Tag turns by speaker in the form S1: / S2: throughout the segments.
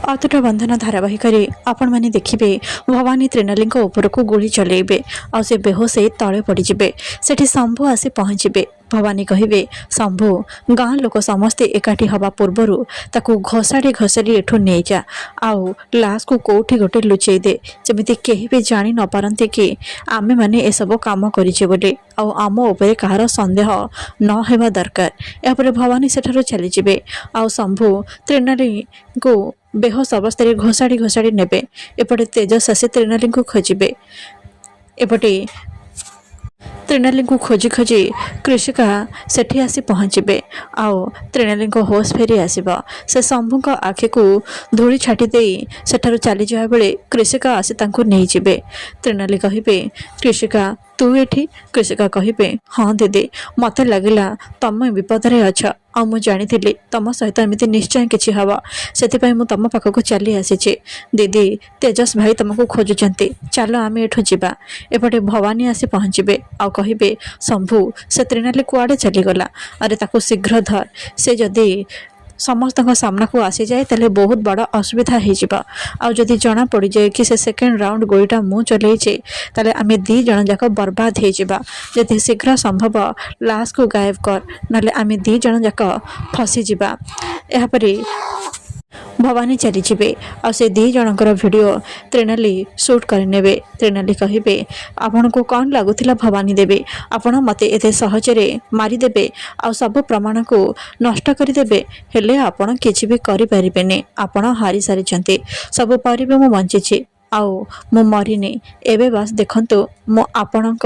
S1: अतुट बंधन धारावाहिक आपण मैंने देखिए भवानी त्रिनाली उपरकू गुली चलेबे आ से बेहोश हो तले पड़े सेठी शंभु आसी पहुँचे। भवानी कहे शंभु गाँ लोक समस्ते एकाठी हवा पूर्वर ताकू घोषाड़ी घोषाड़ी एठू नहीं जा आउ लाश को कौटी गोटे लुचई दे जमी कहीं भी जानी न पारते कि आमे माने ए सब काम करिछे बोले आम उपरे कहार संदेह न हेबा दरकार। यापर भवानी सेठारु चली जिबे आउ शंभु त्रिनाली को बेहोश अवस्था घोषाड़ी घोषाड़ी नेबे। एपटे तेजस आसी त्रिनाली को खोजिबे। एपटे त्रिनाली को खोजी खोजी कृषिका सेठी आसी पहुँचे आउ त्रिनाली होश फेरी आसब से शंभु आखि को धूली छाटी दे सेठारु चली जावा बेले कृषिका आसी तांको नहीं जिबे। त्रिनाली कहिबे कृषिका तू एठी? कृषिका कहिबे हाँ दीदी मते लगिला तम विपद रे अछ आ मु जानी तम सहित एमती निश्चय किछि हवा से मु तम पाखक चली आसी। दीदी तेजस भाई तुमको खोजुचंती चलो आम एठू जीवा। एपटे भवानी आसी पहुँचे आ कहिबे शंभु से त्रिनाली कुआडे चलीगला अरे ताकू शीघ्र धर से जदि समस्त सामना को आसी जाए ताले बहुत बड़ असुविधा हो जदि जना पड़ जाए कि से सेकेंड राउंड गोईटा मु चलैचे ताले आमे दी जन जाक बर्बाद हो जाबा। जदि शीघ्र संभव लाश को गायब कर नाले आमे दी जन जाक फसी जाबा। यापरे भवानी चली जिबे आ से दी जनकर वीडियो त्रिनाली शूट करनेबे। त्रिनाली कहिबे आपन को कौन लगुथिला भवानी देबे आपण मते एते सहजरे मारी देबे आ सब प्रमाण को नष्ट कर देबे हेले आपण किछि भी करि परिबेने आपण हारी सारी चंती सब परिबे मु बंचिछि आउ मु मरिने एबे बस देखंतु मु आपणक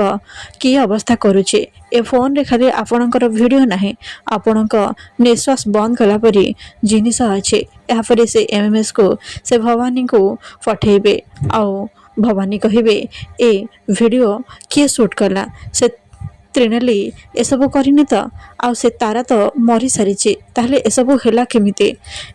S1: की अवस्था करूचे ए फोन रे खाली आपणकर वीडियो नाही आपणक निश्वास बंद कला परी जिनिस अछि। यापरे से एमएमएस को से भवानी को पठेबे आउ भवानी कहिबे ए वीडियो किए शूट कला से त्रिनाली एसबू करनी तो आउ से तारा तो मरी सारी ताहले एसबू हैला केमिते।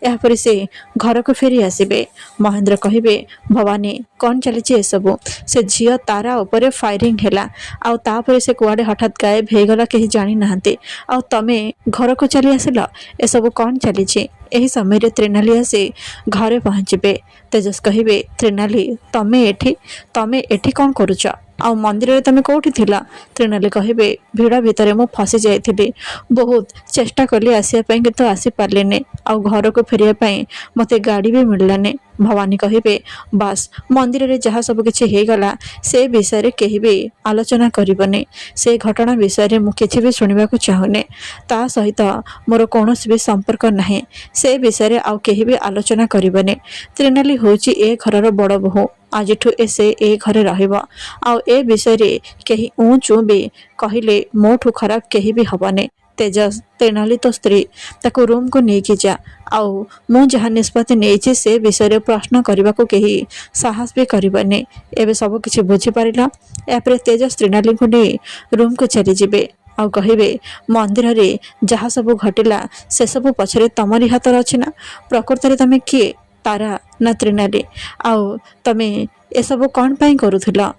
S1: यापर से घर को फेरी आसबे। महेंद्र कहिबे भवानी कौन चली एसबू से झियो तारा उपरे फायरिंग हैला आउ तापर से कुआडे हठात गायब हो गला कहीं जानी नाहंते आउ तमे घर को चली आसिल एसबू कौन चली। यही समय त्रिनाली आसी घरे पहुँचे। तेजस कहिबे त्रिनाली तमे एठी कौन करुच आ मंदिर रे तमे कोठी थिला? त्रिनाली कहिबे भिड़ा भितर मु फसी जाइथिली बहुत चेष्टा कली आसिया पई किंतु आसी पारलेने आ घर को फेरिया पई मते गाड़ी भी मिललाने। भवानी कहिबे बस मंदिर रे जहाँ सब किछि हे गला से विषय रे केहि भी आलोचना करिबने से घटना विषय रे मु किछि भी सुनिबा को चाहुने ता सहित मोर कोनोसी भी संपर्क नाही से विषय रे आ केहि भी आलोचना करिबने। त्रिनाली होची ए घरर बड़ बहु आज से ए घरे रहबा आ ए विषय रे केहि ऊँचू भी कहिले मोठू खराब केहि भी हबने। तेजस त्रिनाली तो स्त्री ताको रूम को लेकिन जा आउ मु जहाँ निष्पत्ति नहीं से विषय प्रश्न करने को कहीं साहस भी करने एवं सब किसी बुझी पारा। यापर तेजस त्रिनाली को नहीं रूम को चली जिबे आ कहिबे मंदिर रे जहाँ सब घटिला से सब पछरे तमरी हाथ अच्छी ना प्रकृत में तमें किए तारा ना त्रिनाली आउ तमें ए सब कौन पाई करुथिला?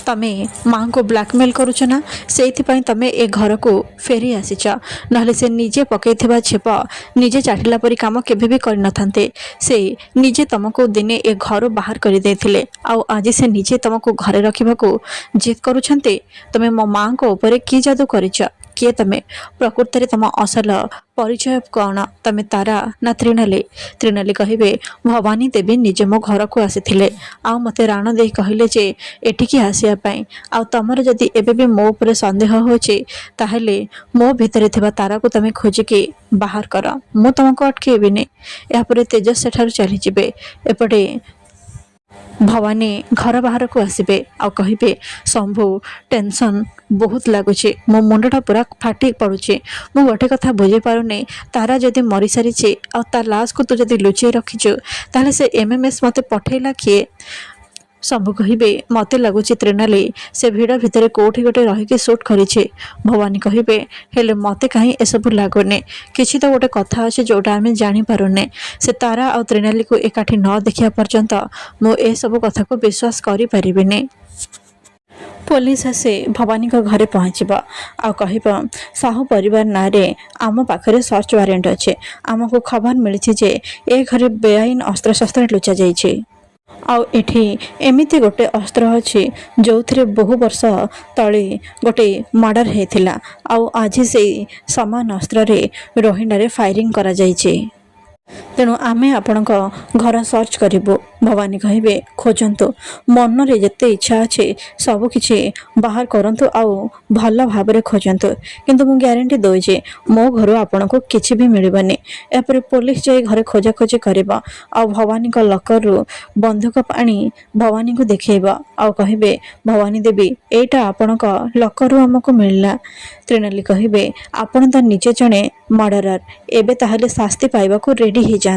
S1: तमे माँ को ब्लैकमेल करुच ना से तमे ए घर को फेरी आसीच नहले से निजे पकईथिबा छेप निजे चाटिला परी काम केबे भी कर नथांते से निजे तुमको दिने ए घर बाहर कर देथिले आउ आज से निजे तुमको घरे रखिबा को जिद करूछंते। तमे मो माँ को ऊपर की जादू करिच किए तमे प्रकृत में तुम असल परिचय कौन तमे तारा ना त्रिनाली? त्रिनाली कहिबे भवानी देवी निजे मो घर को आसीथिले आ मते राण दे कहिले जे एटिकी आसिया पई आ तमर जदि एबे भी मो ऊपर संदेह होचे ताहले मो भितरे थिबा तारा को तमे खोजी के बाहर कर मु तुमको अटकेबिनी। यापर तेजस सेठार चली जिबे। एपटे भवानी घर बाहर को आसबे आ कहिबे शंभु टेंशन बहुत लगुचे मो मुंडटा पूरा फाटी पड़ुचे मु गोटे कथा बुझी पारुने तारा जदि मरी सारी आ तार लाश को तू जदि लुचई रखीचु ताहले से एमएमएस मते पठेला किए? शंभु कहिबे मते लगुची त्रिनाली से भिड़ भितर कोठी गोटे रहीकि शूट करिछे। भवानी कहिबे हेले मते कहीं एसबू लागुने किछि तो गोटे कथा अच्छे जोटा आमे जानी पारुने से तारा और त्रिनाली को एकाठी न देखिया पर्यंत मु ए सब कथा को विश्वास करि परिबिने। पुलिस आसी भवानी घरे पहुँचब आ कहब साहू परिवार ना रे आम पाखरे सर्च वारेंट अच्छे आमको खबर मिली जे ए घरे बेआईन अस्त्रशस्त्र लुचा जाइए आउ एठी एमिति गोटे अस्त्र अछि जो बहु वर्ष तले गोटे मर्डर होता आउ आज से समान अस्त्र रे रोहिणी रे फायरिंग करा जाइए तेणु आमे आपण घर सर्च करूँ भवानी कहे खोजतु मन रे जिते इच्छा अच्छे सबकि बाहर करंतु आउ भल भाव खोजतु किंतु मु ग्यारंटी दूचे मो घर आपन को किसी भी मिलबनी यापर पुलिस जाई घरे खोजाखोजी करवा आ भवानी लकर रु बंधुक पानी भवानी को देखा आ कहे भवानी देवी एटा आपण लकर रु आमको मिलला त्रिनाली कहे आपण तो निजे जड़े मर्डरर एबे ताहले शास्ति पाइबा को रेडी ही जा